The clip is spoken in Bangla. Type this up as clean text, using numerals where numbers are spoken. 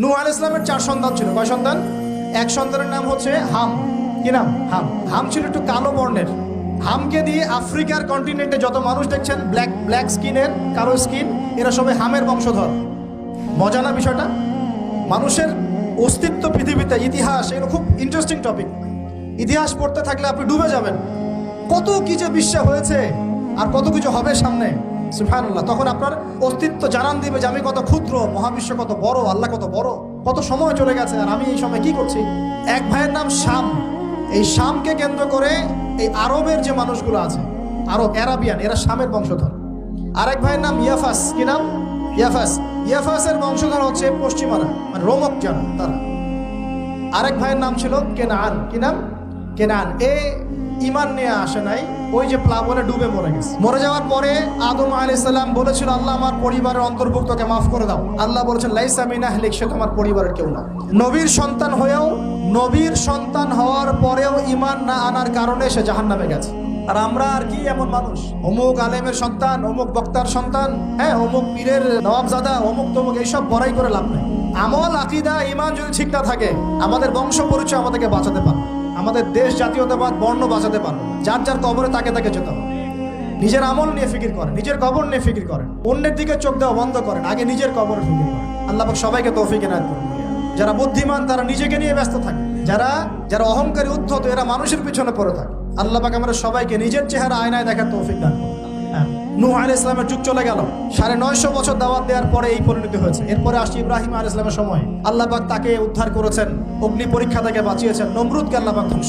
নূহ আলাইহিস সালামের 4 সন্তান ছিল। কয় সন্তান? এক সন্তানের নাম হচ্ছে হাম। কি নাম? হাম। হাম ছিল একটু কালো বর্ণের। হামকে দিয়ে আফ্রিকার কন্টিনেন্টে যত মানুষ দেখছেন ব্ল্যাক স্কিনের, কালো স্কিন, এরা সবাই হামের বংশধর। মজা না বিষয়টা? মানুষের অস্তিত্ব পৃথিবীতে, ইতিহাস, এগুলো খুব ইন্টারেস্টিং টপিক। ইতিহাস পড়তে থাকলে আপনি ডুবে যাবেন। কত কি যে বিশ্ব হয়েছে আর কত কিছু হবে সামনে, সুবহানাল্লাহ। তখন আপনার অস্তিত্ব জানান দিবে যে আমি কত ক্ষুদ্র, মহাবিশ্ব কত বড়, আল্লাহ কত বড়, কত সময় চলে গেছে আর আমি এই সময় কি করছি। এক ভাইয়ের নাম শাম। এই শামকে কেন্দ্র করে এই আরবের যে মানুষগুলো আছে, আরব, অ্যারাবিয়ান, এরা শামের বংশধর। আরেক ভাইয়ের নাম ইয়াফাস। কি নাম? ইয়াফাস। ইয়াফাসের বংশধর হচ্ছে পশ্চিমারা, মানে রোমক যারা, তারা। আরেক ভাইয়ের নাম ছিল কেনান। কি নাম? কেনান। এ ইমান নিয়ে আসে নাই, ওই যে প্লাবনে ডুবে মরে গেছে। মরে যাওয়ার পরে আদম আলাইহিস সালাম বলেছিল, আল্লাহ আমার পরিবারের অন্তর্ভুক্তকে মাফ করে দাও। আল্লাহ বলেছেন, লাইসা মিন আহলিক, সে তোমার পরিবারের কেউ না। নবীর সন্তান হয়েও, নবীর সন্তান হওয়ার পরেও ইমান না আনার কারণে সে জাহান্নামে গেছে। আর আমরা আর কি এমন মানুষ, অমুক আলেমের সন্তান, অমুক বক্তার সন্তান, হ্যাঁ, অমুক পীরের নওয়াবজাদা, অমুক তমুক, এইসব বড়াই করে লাভ নেই। আমল, আকীদা, ঈমান যদি ঠিক না থাকে, আমাদের বংশ পরিচয় আমাদেরকে বাঁচাতে পারবে, আমাদের দেশ, জাতীয়তাবাদ, বর্ণ বাঁচাতে পারবে। যার যার কবরে তাকে তাকে যেতে হবে। নিজের আমল নিয়ে ফিকির করেন, নিজের কবর নিয়ে ফিকির করেন, অন্যের দিকে চোখ দেওয়া বন্ধ করেন, আগে নিজের কবরে ফিকির করেন। আল্লাহ পাক সবাইকে তৌফিক এনায়েত করুন। যারা বুদ্ধিমান তারা নিজেকে নিয়ে ব্যস্ত থাকে, যারা অহংকারী, উদ্ধত, এরা মানুষের পিছনে পড়ে থাকে। আল্লাহ পাক আমরা সবাইকে নিজের চেহারা আয়নায় দেখার তৌফিক দান করুন। নূহ আলাইহিস সালামের যুগ চলে গেল, 950 বছর দাওয়াত দেওয়ার পরে এই পরিণতি হয়েছে। এরপরে আসছে ইব্রাহিম আলাইহিস সালামের সময়। আল্লাহ পাক তাকে উদ্ধার করেছেন, অগ্নি পরীক্ষা থেকে বাঁচিয়েছেন, নমরুদকে আল্লাহ পাক ধ্বংস